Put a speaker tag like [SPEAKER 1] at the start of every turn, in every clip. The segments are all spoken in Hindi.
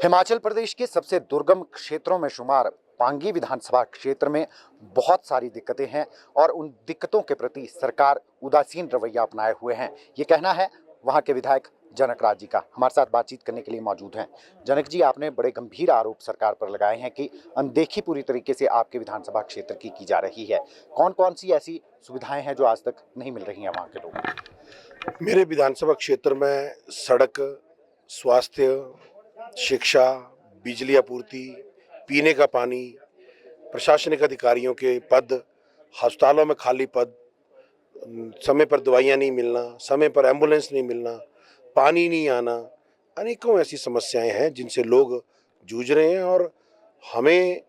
[SPEAKER 1] हिमाचल प्रदेश के सबसे दुर्गम क्षेत्रों में शुमार पांगी विधानसभा क्षेत्र में बहुत सारी दिक्कतें हैं और उन दिक्कतों के प्रति सरकार उदासीन रवैया अपनाए हुए हैं। ये कहना है वहां के विधायक जनक राज जी का। हमारे साथ बातचीत करने के लिए मौजूद हैं। जनक जी, आपने बड़े गंभीर आरोप सरकार पर लगाए हैं कि अनदेखी पूरी तरीके से आपके विधानसभा क्षेत्र की जा रही है। कौन कौन सी ऐसी सुविधाएं हैं जो आज तक नहीं मिल रही हैं वहाँ के लोगों को?
[SPEAKER 2] मेरे विधानसभा क्षेत्र में सड़क, स्वास्थ्य, शिक्षा, बिजली आपूर्ति, पीने का पानी, प्रशासनिक अधिकारियों के पद, अस्पतालों में खाली पद, समय पर दवाइयाँ नहीं मिलना, समय पर एम्बुलेंस नहीं मिलना, पानी नहीं आना, अनेकों ऐसी समस्याएं हैं जिनसे लोग जूझ रहे हैं। और हमें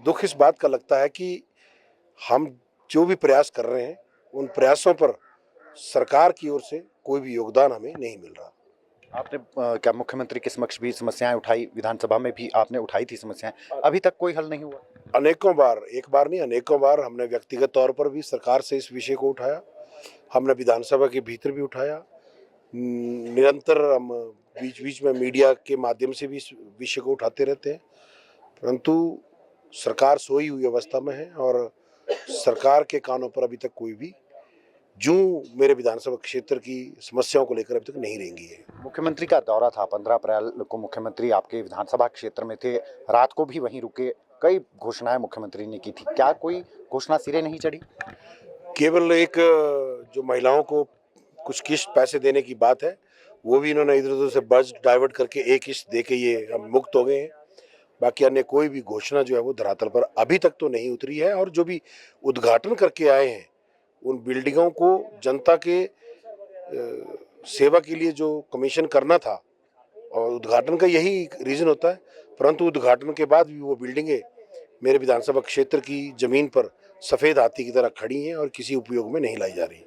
[SPEAKER 2] दुख इस बात का लगता है कि हम जो भी प्रयास कर रहे हैं उन प्रयासों पर सरकार की ओर से कोई भी योगदान हमें नहीं मिल रहा।
[SPEAKER 1] आपने क्या मुख्यमंत्री के समक्ष भी समस्याएं उठाई? विधानसभा में भी आपने उठाई थी समस्याएं, अभी तक कोई हल नहीं हुआ?
[SPEAKER 2] अनेकों बार, एक बार नहीं अनेकों बार हमने व्यक्तिगत तौर पर भी सरकार से इस विषय को उठाया, हमने विधानसभा के भीतर भी उठाया। निरंतर हम बीच बीच में मीडिया के माध्यम से भी इस विषय को उठाते रहते हैं, परंतु सरकार सोई हुई अवस्था में है और सरकार के कानों पर अभी तक कोई भी जूं मेरे विधानसभा क्षेत्र की समस्याओं को लेकर अभी तक नहीं रेंगी है।
[SPEAKER 1] मुख्यमंत्री का दौरा था, 15 अप्रैल को मुख्यमंत्री आपके विधानसभा क्षेत्र में थे, रात को भी वहीं रुके, कई घोषणाएं मुख्यमंत्री ने की थी। क्या कोई घोषणा सिरे नहीं चढ़ी?
[SPEAKER 2] केवल एक जो महिलाओं को कुछ किस्त पैसे देने की बात है, वो भी इन्होंने इधर उधर से बजट डाइवर्ट करके एक किस्त दे के ये हम मुक्त हो गए हैं। बाकी अन्य कोई भी घोषणा जो है वो धरातल पर अभी तक तो नहीं उतरी है। और जो भी उद्घाटन करके आए हैं उन बिल्डिंगों को जनता के सेवा के लिए जो कमीशन करना था, और उद्घाटन का यही रीजन होता है, परंतु उद्घाटन के बाद भी वो बिल्डिंगें मेरे विधानसभा क्षेत्र की जमीन पर सफेद हाथी की तरह खड़ी हैं और किसी उपयोग में नहीं लाई जा रही।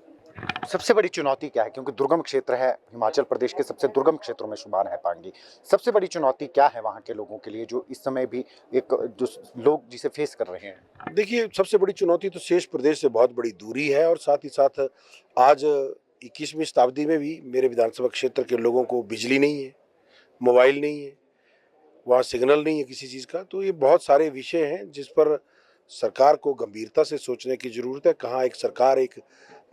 [SPEAKER 1] सबसे बड़ी चुनौती क्या है? क्योंकि दुर्गम क्षेत्र है, हिमाचल प्रदेश के सबसे दुर्गम क्षेत्रों में शुमार है पांगी। सबसे बड़ी चुनौती क्या है वहाँ के लोगों के लिए, जो इस समय भी एक जो लोग जिसे फेस कर रहे हैं?
[SPEAKER 2] देखिए, सबसे बड़ी चुनौती तो शेष प्रदेश से बहुत बड़ी दूरी है, और साथ ही साथ आज 21वीं शताब्दी में भी मेरे विधानसभा क्षेत्र के लोगों को बिजली नहीं है, मोबाइल नहीं है, वहाँ सिग्नल नहीं है किसी चीज़ का। तो ये बहुत सारे विषय हैं जिस पर सरकार को गंभीरता से सोचने की ज़रूरत है। कहाँ एक सरकार एक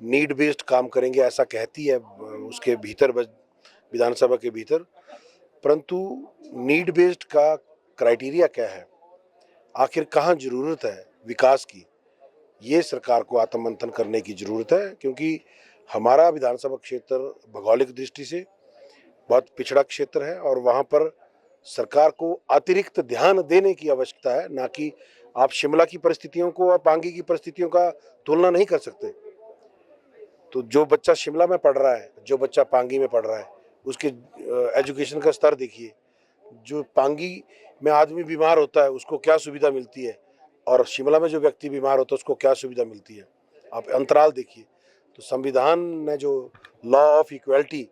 [SPEAKER 2] नीड बेस्ड काम करेंगे ऐसा कहती है उसके भीतर, विधानसभा के भीतर, परंतु नीड बेस्ड का क्राइटेरिया क्या है, आखिर कहाँ ज़रूरत है विकास की, ये सरकार को आत्ममंथन करने की ज़रूरत है। क्योंकि हमारा विधानसभा क्षेत्र भौगोलिक दृष्टि से बहुत पिछड़ा क्षेत्र है और वहाँ पर सरकार को अतिरिक्त ध्यान देने की आवश्यकता है। ना कि आप शिमला की परिस्थितियों को और पांगी की परिस्थितियों का तुलना नहीं कर सकते। तो जो बच्चा शिमला में पढ़ रहा है, जो बच्चा पांगी में पढ़ रहा है, उसके एजुकेशन का स्तर देखिए। जो पांगी में आदमी बीमार होता है उसको क्या सुविधा मिलती है, और शिमला में जो व्यक्ति बीमार होता है उसको क्या सुविधा मिलती है, आप अंतराल देखिए। तो संविधान ने जो लॉ ऑफ इक्वलिटी,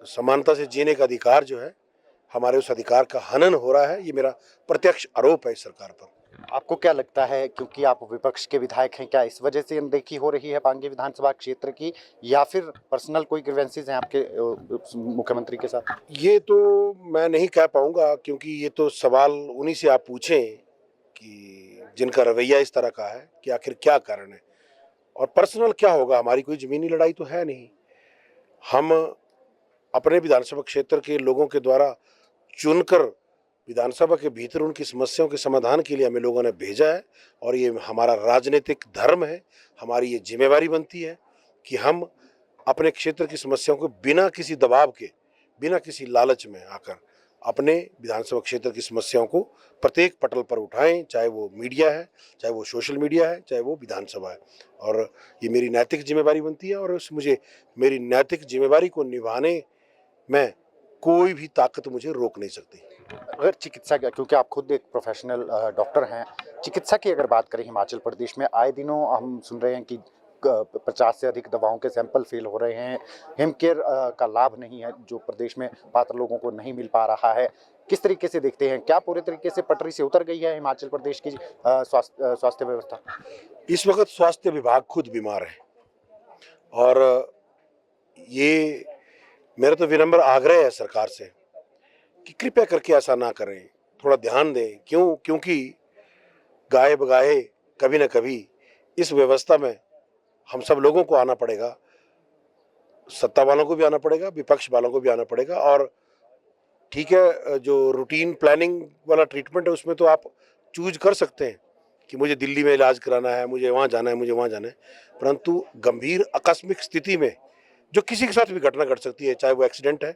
[SPEAKER 2] समानता से जीने का अधिकार जो है, हमारे उस अधिकार का हनन हो रहा है। ये मेरा प्रत्यक्ष आरोप है इस सरकार पर।
[SPEAKER 1] आपको क्या लगता है, क्योंकि आप विपक्ष के विधायक हैं, क्या इस वजह से अनदेखी हो रही है पांगी विधानसभा क्षेत्र की, या फिर पर्सनल कोई ग्रीवेंसेस हैं आपके मुख्यमंत्री के साथ?
[SPEAKER 2] ये तो मैं नहीं कह पाऊंगा, क्योंकि ये तो सवाल उन्हीं से आप पूछें कि जिनका रवैया इस तरह का है कि आखिर क्या कारण है। और पर्सनल क्या होगा, हमारी कोई जमीनी लड़ाई तो है नहीं। हम अपने विधानसभा क्षेत्र के लोगों के द्वारा चुनकर विधानसभा के भीतर उनकी समस्याओं के समाधान के लिए हमें लोगों ने भेजा है, और ये हमारा राजनीतिक धर्म है, हमारी ये जिम्मेवारी बनती है कि हम अपने क्षेत्र की समस्याओं को बिना किसी दबाव के, बिना किसी लालच में आकर अपने विधानसभा क्षेत्र की समस्याओं को प्रत्येक पटल पर उठाएं, चाहे वो मीडिया है, चाहे वो सोशल मीडिया है, चाहे वो विधानसभा है। और ये मेरी नैतिक जिम्मेवारी बनती है, और मुझे मेरी नैतिक जिम्मेवारी को निभाने में कोई भी ताकत मुझे रोक नहीं सकती।
[SPEAKER 1] अगर चिकित्सा का, क्योंकि आप खुद एक प्रोफेशनल डॉक्टर हैं, चिकित्सा की अगर बात करें, हिमाचल प्रदेश में आए दिनों हम सुन रहे हैं कि 50 से अधिक दवाओं के सैंपल फेल हो रहे हैं, हिमकेयर का लाभ नहीं है जो प्रदेश में पात्र लोगों को नहीं मिल पा रहा है। किस तरीके से देखते हैं, क्या पूरे तरीके से पटरी से उतर गई है हिमाचल प्रदेश की स्वास्थ्य व्यवस्था?
[SPEAKER 2] इस वक्त स्वास्थ्य विभाग खुद बीमार है, और ये मेरा तो विनम्र आग्रह है सरकार से कि कृपया करके ऐसा ना करें, थोड़ा ध्यान दें। क्योंकि गाए बगाए कभी ना कभी इस व्यवस्था में हम सब लोगों को आना पड़ेगा, सत्ता वालों को भी आना पड़ेगा, विपक्ष वालों को भी आना पड़ेगा। और ठीक है, जो रूटीन प्लानिंग वाला ट्रीटमेंट है उसमें तो आप चूज कर सकते हैं कि मुझे दिल्ली में इलाज कराना है, मुझे वहाँ जाना है, मुझे वहाँ जाना है। परंतु गंभीर आकस्मिक स्थिति में जो किसी के साथ भी घटना घट सकती है, चाहे वो एक्सीडेंट है,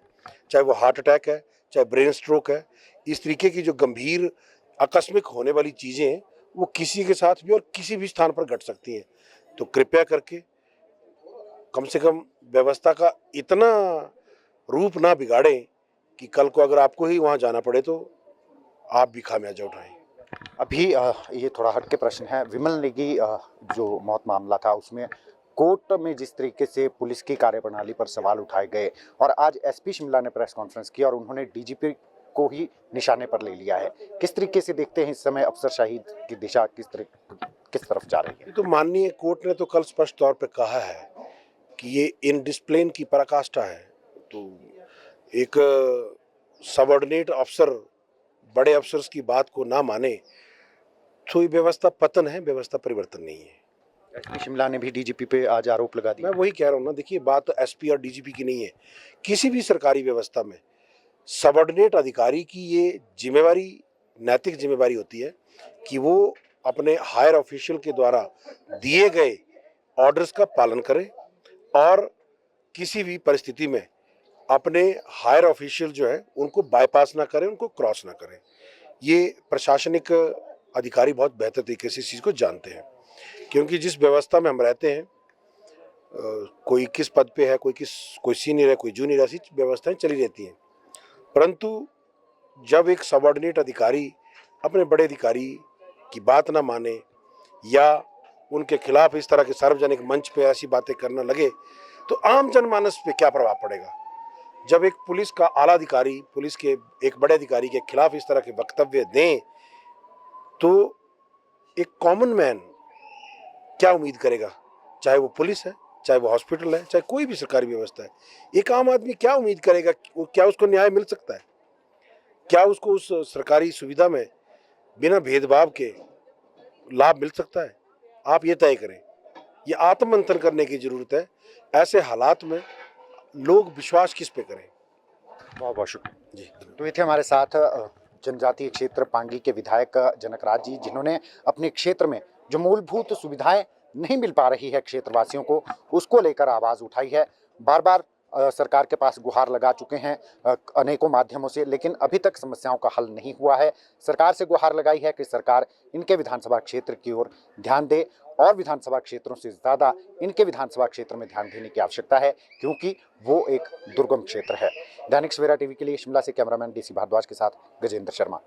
[SPEAKER 2] चाहे वो हार्ट अटैक है, चाहे ब्रेन स्ट्रोक है, इस तरीके की जो गंभीर आकस्मिक होने वाली चीज़ें हैं वो किसी के साथ भी और किसी भी स्थान पर घट सकती हैं। तो कृपया करके कम से कम व्यवस्था का इतना रूप ना बिगाड़ें कि कल को अगर आपको ही वहाँ जाना पड़े तो आप भी खामियाजा उठाएं।
[SPEAKER 1] अभी ये थोड़ा हटके प्रश्न है। विमल नेगी जो मौत मामला था उसमें कोर्ट में जिस तरीके से पुलिस की कार्यप्रणाली पर सवाल उठाए गए और आज एसपी शिमला ने प्रेस कॉन्फ्रेंस की और उन्होंने डीजीपी को ही निशाने पर ले लिया है, किस तरीके से देखते हैं इस समय अफसरशाही की दिशा किस तरफ जा रही है?
[SPEAKER 2] तो माननीय कोर्ट ने तो कल स्पष्ट तौर पे कहा है कि ये इनडिसिप्लिन की पराकाष्ठा है। तो एक सबऑर्डिनेट अफसर बड़े अफसर्स की बात को ना माने तो ये व्यवस्था पतन है, व्यवस्था परिवर्तन नहीं है।
[SPEAKER 1] एसपी शिमला ने भी डीजीपी पे आज आरोप लगा दिया।
[SPEAKER 2] मैं वही कह रहा हूँ ना, देखिए बात तो एसपी और डीजीपी की नहीं है। किसी भी सरकारी व्यवस्था में सबऑर्डिनेट अधिकारी की ये जिम्मेवारी, नैतिक जिम्मेवारी होती है कि वो अपने हायर ऑफिशियल के द्वारा दिए गए ऑर्डर्स का पालन करे और किसी भी परिस्थिति में अपने हायर ऑफिशियल जो है उनको बाईपास ना करें, उनको क्रॉस ना करें। ये प्रशासनिक अधिकारी बहुत बेहतर तरीके से इस चीज़ को जानते हैं, क्योंकि जिस व्यवस्था में हम रहते हैं, कोई किस पद पे है, कोई सीनियर है, कोई जूनियर, ऐसी व्यवस्थाएं चली रहती हैं। परंतु जब एक सबऑर्डिनेट अधिकारी अपने बड़े अधिकारी की बात ना माने या उनके खिलाफ इस तरह के सार्वजनिक मंच पे ऐसी बातें करने लगे तो आम जनमानस पे क्या प्रभाव पड़ेगा। जब एक पुलिस का आला अधिकारी पुलिस के एक बड़े अधिकारी के खिलाफ इस तरह के वक्तव्य दें तो एक कॉमन मैन क्या उम्मीद करेगा, चाहे वो पुलिस है, चाहे वो हॉस्पिटल है, चाहे कोई भी सरकारी व्यवस्था है। एक आम आदमी क्या उम्मीद करेगा, क्या उसको न्याय मिल सकता है, क्या उसको उस सरकारी सुविधा में बिना भेदभाव के लाभ मिल सकता है? आप ये तय करें। ये आत्ममंथन करने की जरूरत है। ऐसे हालात में लोग विश्वास किस पे करें?
[SPEAKER 1] बहुत बहुत शुक्रिया
[SPEAKER 2] जी।
[SPEAKER 1] तो ये थे हमारे साथ जनजातीय क्षेत्र पांगी के विधायक जनकराज जी, जिन्होंने अपने क्षेत्र में जो मूलभूत सुविधाएं नहीं मिल पा रही है क्षेत्रवासियों को, उसको लेकर आवाज उठाई है। बार बार सरकार के पास गुहार लगा चुके हैं अनेकों माध्यमों से, लेकिन अभी तक समस्याओं का हल नहीं हुआ है। सरकार से गुहार लगाई है कि सरकार इनके विधानसभा क्षेत्र की ओर ध्यान दे और विधानसभा क्षेत्रों से ज़्यादा इनके विधानसभा क्षेत्र में ध्यान देने की आवश्यकता है, क्योंकि वो एक दुर्गम क्षेत्र है। दैनिक सवेरा टीवी के लिए शिमला से कैमरामैन डीसी भारद्वाज के साथ गजेंद्र शर्मा।